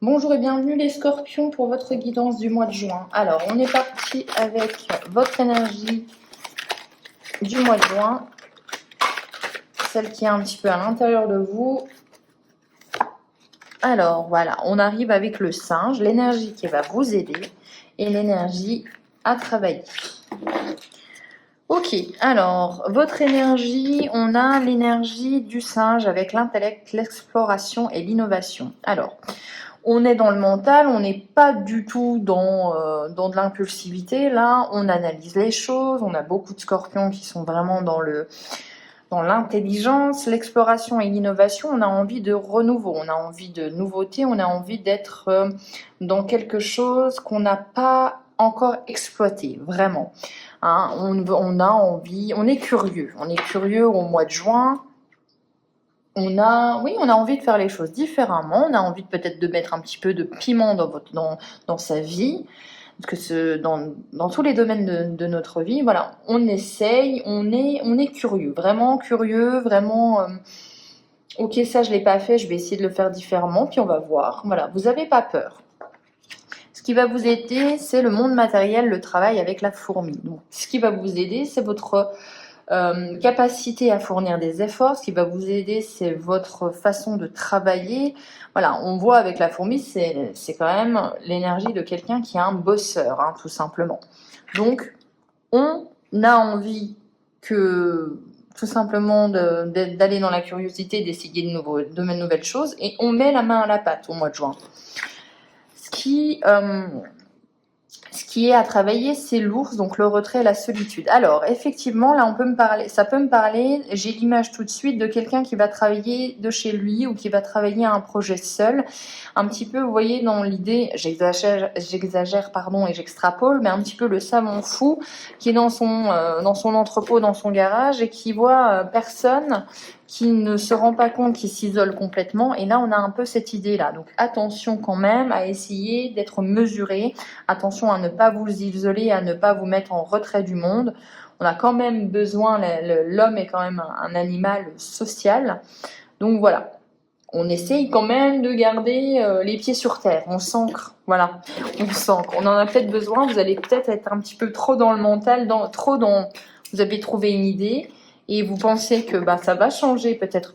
Bonjour et bienvenue les scorpions pour votre guidance du mois de juin. Alors, on est parti avec votre énergie du mois de juin, celle qui est un petit peu à l'intérieur de vous. Alors, voilà, on arrive avec le singe, l'énergie qui va vous aider et l'énergie à travailler. Ok, alors, votre énergie, on a l'énergie du singe avec l'intellect, l'exploration et l'innovation. Alors, on est dans le mental, on n'est pas du tout dans de l'impulsivité. Là, on analyse les choses. On a beaucoup de scorpions qui sont vraiment dans l'intelligence, l'exploration et l'innovation. On a envie de renouveau, on a envie de nouveauté, on a envie d'être dans quelque chose qu'on n'a pas encore exploité, vraiment. Hein, on a envie, on est curieux au mois de juin. On a envie de faire les choses différemment. On a envie peut-être de mettre un petit peu de piment dans sa vie, parce que dans tous les domaines de notre vie, voilà, on essaye, on est curieux, vraiment, ok, ça je l'ai pas fait, je vais essayer de le faire différemment, puis on va voir. Voilà, vous n'avez pas peur. Ce qui va vous aider, c'est le monde matériel, le travail avec la fourmi. Donc, ce qui va vous aider, c'est votre capacité à fournir des efforts. Ce qui va vous aider, c'est votre façon de travailler. Voilà, on voit avec la fourmi, c'est quand même l'énergie de quelqu'un qui est un bosseur, hein, tout simplement. Donc, on a envie tout simplement d'aller dans la curiosité, d'essayer de nouvelles choses, et on met la main à la pâte au mois de juin. Ce qui est à travailler, c'est l'ours, donc le retrait et la solitude. Alors, effectivement, là, ça peut me parler, j'ai l'image tout de suite de quelqu'un qui va travailler de chez lui ou qui va travailler à un projet seul. Un petit peu, vous voyez, dans l'idée, j'exagère, pardon, et j'extrapole, mais un petit peu le savant fou qui est dans son entrepôt, dans son garage et qui voit personne, qui ne se rend pas compte, qui s'isole complètement. Et là, on a un peu cette idée-là. Donc, attention quand même à essayer d'être mesuré. Attention à ne pas vous isoler, à ne pas vous mettre en retrait du monde. On a quand même besoin, l'homme est quand même un animal social. Donc voilà, on essaye quand même de garder les pieds sur terre. On s'ancre, voilà. On s'ancre. On en a peut-être besoin. Vous allez peut-être être un petit peu trop dans le mental, vous avez trouvé une idée et vous pensez que ça va changer peut-être.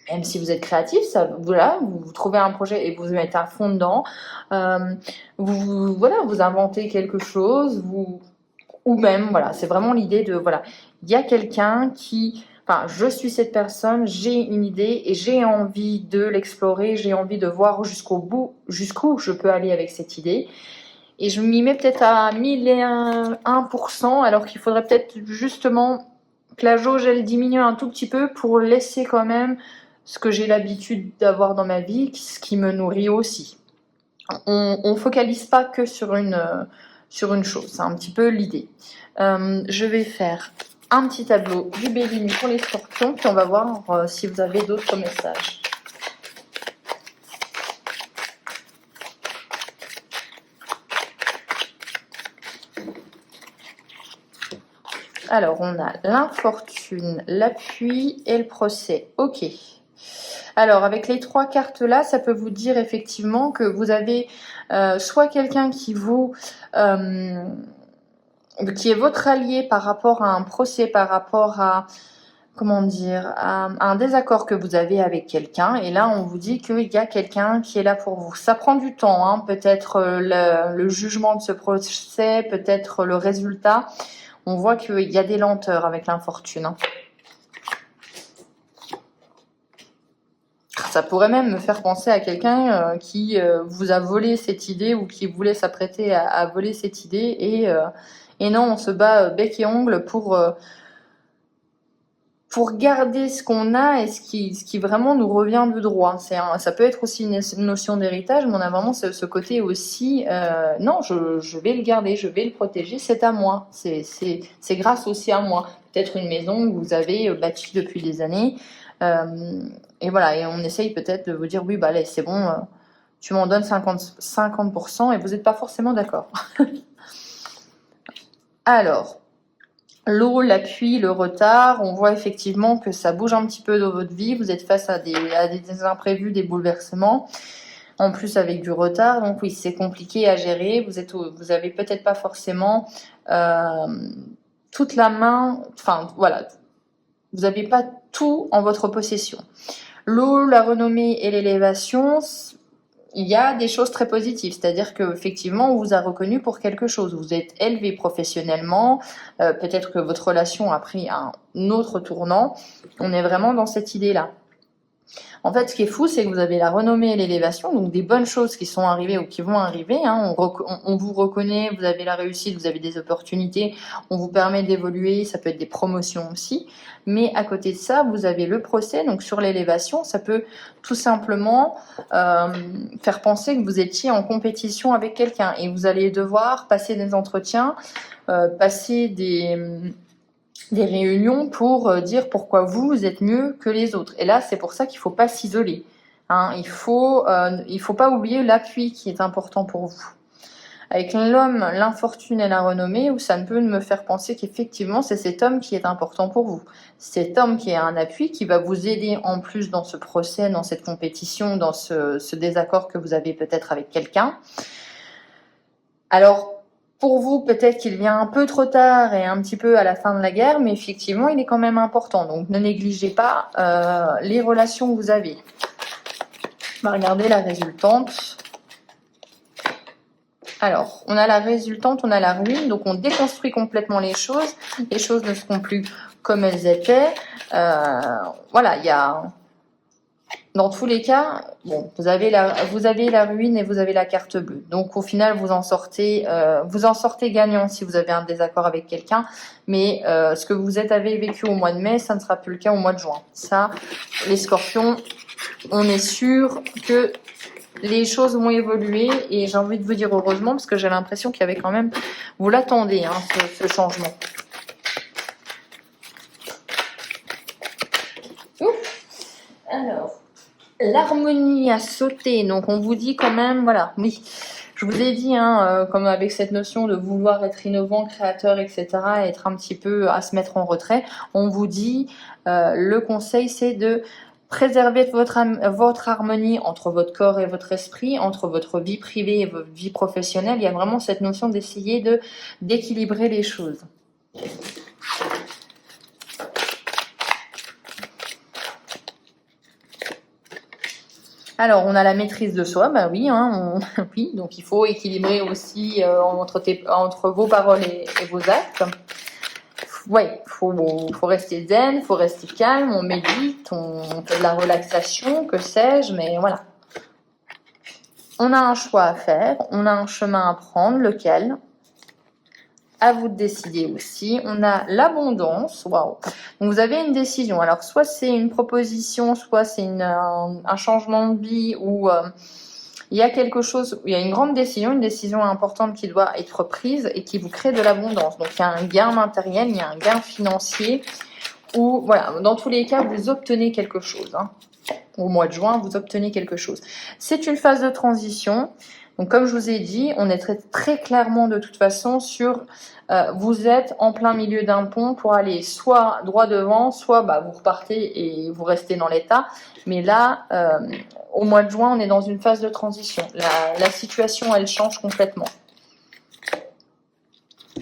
Même si vous êtes créatif, vous trouvez un projet et vous vous mettez à fond dedans. Vous inventez quelque chose, ou même, voilà, c'est vraiment l'idée de, voilà, il y a quelqu'un je suis cette personne, j'ai une idée et j'ai envie de l'explorer, j'ai envie de voir jusqu'au bout, jusqu'où je peux aller avec cette idée. Et je m'y mets peut-être à 1001%, alors qu'il faudrait peut-être justement que la jauge, elle diminue un tout petit peu pour laisser quand même ce que j'ai l'habitude d'avoir dans ma vie, ce qui me nourrit aussi. On focalise pas que sur une chose, c'est un petit peu l'idée. Je vais faire un petit tableau du Bélier pour les scorpions, puis on va voir si vous avez d'autres messages. Alors, on a l'infortune, l'appui et le procès. Ok. Alors, avec les trois cartes-là, ça peut vous dire effectivement que vous avez soit quelqu'un qui est votre allié par rapport à un procès, par rapport à, à un désaccord que vous avez avec quelqu'un. Et là, on vous dit qu'il y a quelqu'un qui est là pour vous. Ça prend du temps, hein, peut-être le jugement de ce procès, peut-être le résultat. On voit qu'il y a des lenteurs avec l'infortune. Hein. Ça pourrait même me faire penser à quelqu'un qui vous a volé cette idée ou qui voulait s'apprêter à voler cette idée. Et non, on se bat bec et ongle pour garder ce qu'on a et ce qui vraiment nous revient de droit. Ça peut être aussi une notion d'héritage, mais on a vraiment ce côté aussi, non, je vais le garder, je vais le protéger, c'est à moi, c'est grâce aussi à moi. Peut-être une maison que vous avez bâtie depuis des années, et voilà, et on essaye peut-être de vous dire, oui, allez, c'est bon, tu m'en donnes 50% et vous n'êtes pas forcément d'accord. Alors, l'eau, l'appui, le retard, on voit effectivement que ça bouge un petit peu dans votre vie, vous êtes face à des imprévus, des bouleversements. En plus, avec du retard, donc oui, c'est compliqué à gérer. Vous avez peut-être pas forcément toute la main. Enfin, voilà, vous n'avez pas tout en votre possession. L'eau, la renommée et l'élévation, il y a des choses très positives, c'est-à-dire qu'effectivement, on vous a reconnu pour quelque chose. Vous êtes élevé professionnellement, peut-être que votre relation a pris un autre tournant. On est vraiment dans cette idée-là. En fait, ce qui est fou, c'est que vous avez la renommée et l'élévation, donc des bonnes choses qui sont arrivées ou qui vont arriver. Hein. On vous reconnaît, vous avez la réussite, vous avez des opportunités, on vous permet d'évoluer, ça peut être des promotions aussi. Mais à côté de ça, vous avez le procès, donc sur l'élévation, ça peut tout simplement faire penser que vous étiez en compétition avec quelqu'un et vous allez devoir passer des entretiens, passer des réunions pour dire pourquoi vous êtes mieux que les autres. Et là, c'est pour ça qu'il ne faut pas s'isoler. Hein. Il faut pas oublier l'appui qui est important pour vous. Avec l'homme, l'infortune et la renommée, où ça ne peut me faire penser qu'effectivement, c'est cet homme qui est important pour vous. Cet homme qui a un appui, qui va vous aider en plus dans ce procès, dans cette compétition, dans ce désaccord que vous avez peut-être avec quelqu'un. Alors, pour vous, peut-être qu'il vient un peu trop tard et un petit peu à la fin de la guerre, mais effectivement, il est quand même important. Donc, ne négligez pas les relations que vous avez. On va regarder la résultante. Alors, on a la résultante, on a la ruine. Donc, on déconstruit complètement les choses. Les choses ne seront plus comme elles étaient. Voilà, il y a... Dans tous les cas, bon, vous avez la ruine et vous avez la carte bleue. Donc au final, vous en sortez gagnant si vous avez un désaccord avec quelqu'un. Mais ce que vous avez vécu au mois de mai, ça ne sera plus le cas au mois de juin. Ça, les Scorpions, on est sûr que les choses vont évoluer. Et j'ai envie de vous dire heureusement parce que j'ai l'impression qu'il y avait quand même, vous l'attendez, hein, ce changement. Ouf. Alors. L'harmonie a sauté, donc on vous dit quand même, voilà, oui, je vous ai dit, hein, comme avec cette notion de vouloir être innovant, créateur, etc., être un petit peu à se mettre en retrait, on vous dit, le conseil c'est de préserver votre harmonie entre votre corps et votre esprit, entre votre vie privée et votre vie professionnelle. Il y a vraiment cette notion d'essayer d'équilibrer les choses. Alors, on a la maîtrise de soi, bah oui, hein, oui, donc il faut équilibrer aussi entre vos paroles et vos actes. Ouais, faut rester zen, faut rester calme, on médite, on fait de la relaxation, que sais-je, mais voilà. On a un choix à faire, on a un chemin à prendre, lequel ? À vous de décider aussi. On a l'abondance. Waouh. Donc vous avez une décision. Alors soit c'est une proposition, soit c'est un changement de vie où il y a quelque chose, il y a une grande décision, une décision importante qui doit être prise et qui vous crée de l'abondance. Donc il y a un gain matériel, il y a un gain financier. Ou voilà, dans tous les cas, vous obtenez quelque chose. Hein. Au mois de juin, vous obtenez quelque chose. C'est une phase de transition. Donc, comme je vous ai dit, on est très clairement de toute façon sur vous êtes en plein milieu d'un pont pour aller soit droit devant, soit vous repartez et vous restez dans l'état. Mais là, au mois de juin, on est dans une phase de transition. La situation, elle change complètement.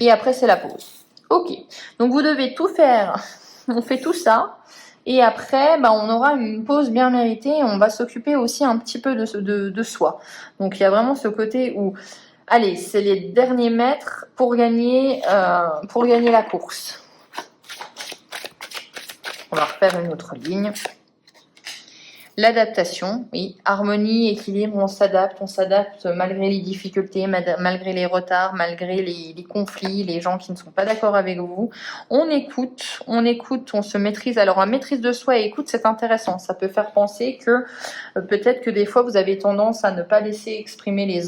Et après, c'est la pause. Ok. Donc, vous devez tout faire. On fait tout ça. Et après, on aura une pause bien méritée et on va s'occuper aussi un petit peu de soi. Donc, il y a vraiment ce côté où, allez, c'est les derniers mètres pour gagner la course. On va refaire une autre ligne. L'adaptation, oui, harmonie, équilibre, on s'adapte malgré les difficultés, malgré les retards, malgré les conflits, les gens qui ne sont pas d'accord avec vous. On écoute, on se maîtrise. Alors, la maîtrise de soi et écoute, c'est intéressant. Ça peut faire penser que peut-être que des fois, vous avez tendance à ne pas laisser exprimer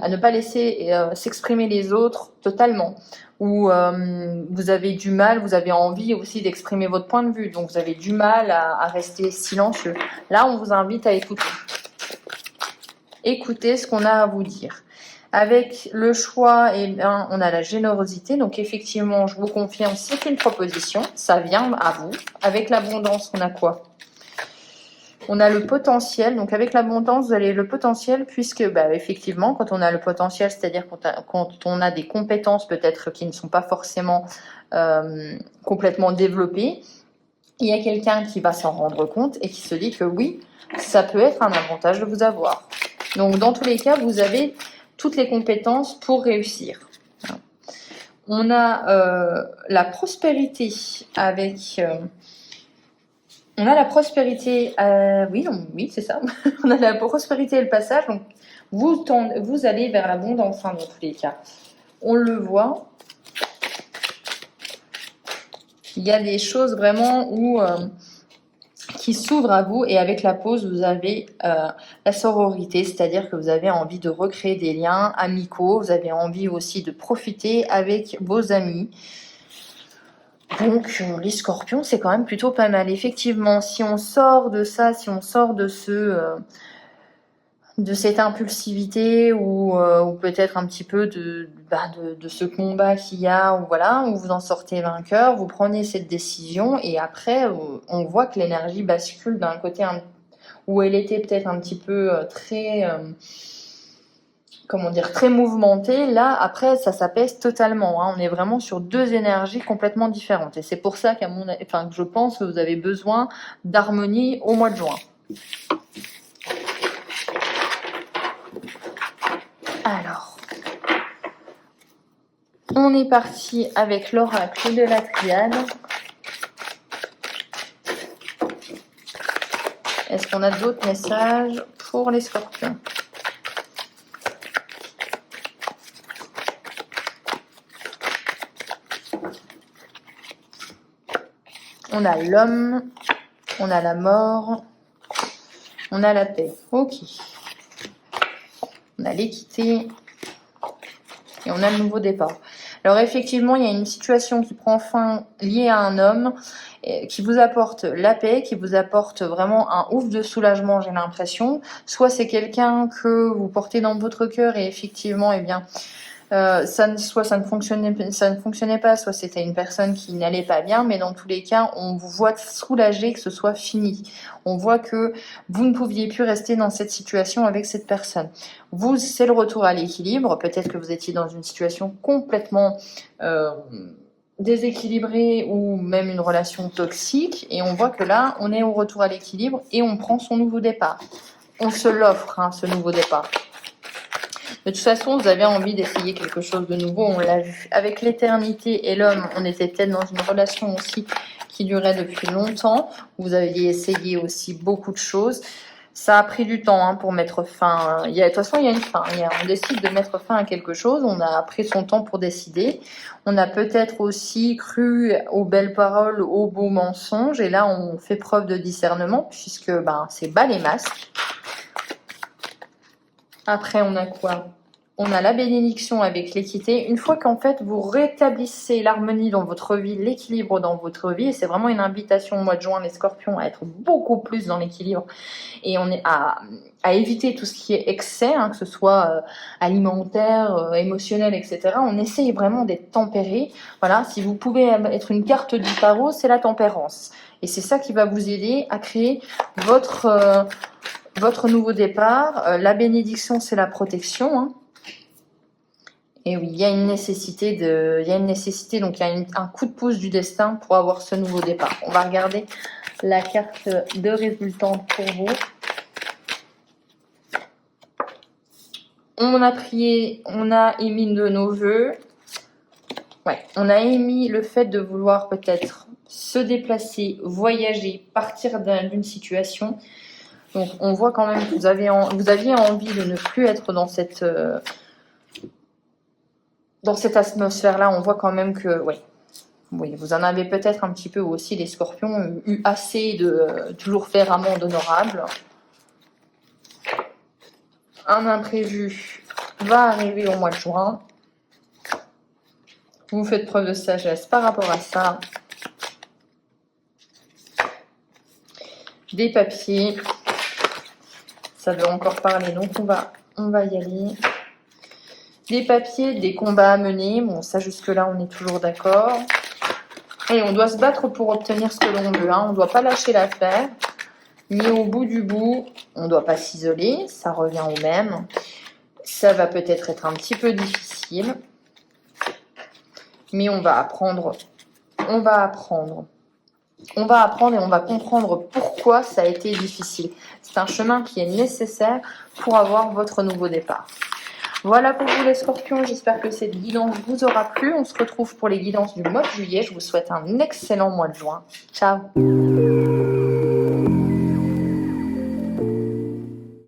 à ne pas laisser s'exprimer les autres totalement. Ou vous avez du mal, vous avez envie aussi d'exprimer votre point de vue, donc vous avez du mal à rester silencieux. Là, on vous invite à écouter. Écoutez ce qu'on a à vous dire. Avec le choix, on a la générosité, donc effectivement, je vous confirme, c'est une proposition, ça vient à vous. Avec l'abondance, on a quoi ? On a le potentiel, donc avec l'abondance, vous avez le potentiel, puisque effectivement, quand on a le potentiel, c'est-à-dire quand on a des compétences peut-être qui ne sont pas forcément complètement développées, il y a quelqu'un qui va s'en rendre compte et qui se dit que oui, ça peut être un avantage de vous avoir. Donc dans tous les cas, vous avez toutes les compétences pour réussir. On a la prospérité avec... on a la prospérité, oui, c'est ça. On a la prospérité et le passage. Donc, vous allez vers l'abondance dans tous les cas. On le voit. Il y a des choses vraiment qui s'ouvrent à vous. Et avec la pause, vous avez la sororité, c'est-à-dire que vous avez envie de recréer des liens amicaux. Vous avez envie aussi de profiter avec vos amis. Donc, les scorpions, c'est quand même plutôt pas mal. Effectivement, si on sort de ça, si on sort de cette impulsivité ou peut-être un petit peu de ce combat qu'il y a, ou voilà, où vous en sortez vainqueur, vous prenez cette décision et après, on voit que l'énergie bascule d'un côté où elle était peut-être un petit peu très mouvementé. Là, après, ça s'apaise totalement. On est vraiment sur deux énergies complètement différentes. Et c'est pour ça que je pense que vous avez besoin d'harmonie au mois de juin. Alors, on est parti avec l'oracle de la triade. Est-ce qu'on a d'autres messages pour les scorpions ? On a l'homme, on a la mort, on a la paix. Ok. On a l'équité et on a le nouveau départ. Alors effectivement, il y a une situation qui prend fin liée à un homme qui vous apporte la paix, qui vous apporte vraiment un ouf de soulagement, j'ai l'impression. Soit c'est quelqu'un que vous portez dans votre cœur et effectivement, ça ne fonctionnait pas, soit c'était une personne qui n'allait pas bien, mais dans tous les cas, on vous voit soulagé que ce soit fini. On voit que vous ne pouviez plus rester dans cette situation avec cette personne. Vous, c'est le retour à l'équilibre. Peut-être que vous étiez dans une situation complètement déséquilibrée ou même une relation toxique, et on voit que là, on est au retour à l'équilibre et on prend son nouveau départ. On se l'offre, ce nouveau départ. De toute façon, vous avez envie d'essayer quelque chose de nouveau, on l'a vu. Avec l'éternité et l'homme, on était peut-être dans une relation aussi qui durait depuis longtemps. Vous aviez essayé aussi beaucoup de choses. Ça a pris du temps pour mettre fin. De toute façon, il y a une fin. On décide de mettre fin à quelque chose. On a pris son temps pour décider. On a peut-être aussi cru aux belles paroles, aux beaux mensonges. Et là, on fait preuve de discernement puisque c'est bas les masques. Après, on a quoi ? On a la bénédiction avec l'équité. Une fois qu'en fait, vous rétablissez l'harmonie dans votre vie, l'équilibre dans votre vie, et c'est vraiment une invitation au mois de juin, les scorpions, à être beaucoup plus dans l'équilibre. Et on est à éviter tout ce qui est excès, que ce soit alimentaire, émotionnel, etc. On essaye vraiment d'être tempéré. Voilà, si vous pouvez être une carte du tarot, c'est la tempérance. Et c'est ça qui va vous aider à créer votre nouveau départ. La bénédiction, c'est la protection. Et oui, il y a une nécessité, donc il y a un coup de pouce du destin pour avoir ce nouveau départ. On va regarder la carte de résultante pour vous. On a prié, on a émis de nos vœux. Ouais, on a émis le fait de vouloir peut-être se déplacer, voyager, partir d'une situation. Donc on voit quand même que vous aviez envie de ne plus être dans cette atmosphère-là. On voit quand même que, oui, vous en avez peut-être un petit peu aussi, les scorpions, eu assez de toujours faire amende honorable. Un imprévu va arriver au mois de juin. Vous faites preuve de sagesse par rapport à ça. Des papiers. Ça veut encore parler, donc on va y aller. Des papiers, des combats à mener. Bon, ça jusque-là, on est toujours d'accord. Et on doit se battre pour obtenir ce que l'on veut. On ne doit pas lâcher l'affaire. Mais au bout du bout, on ne doit pas s'isoler, ça revient au même. Ça va peut-être être un petit peu difficile, mais on va apprendre, on va apprendre. On va apprendre et on va comprendre pourquoi ça a été difficile. C'est un chemin qui est nécessaire pour avoir votre nouveau départ. Voilà pour vous les scorpions, j'espère que cette guidance vous aura plu. On se retrouve pour les guidances du mois de juillet. Je vous souhaite un excellent mois de juin. Ciao!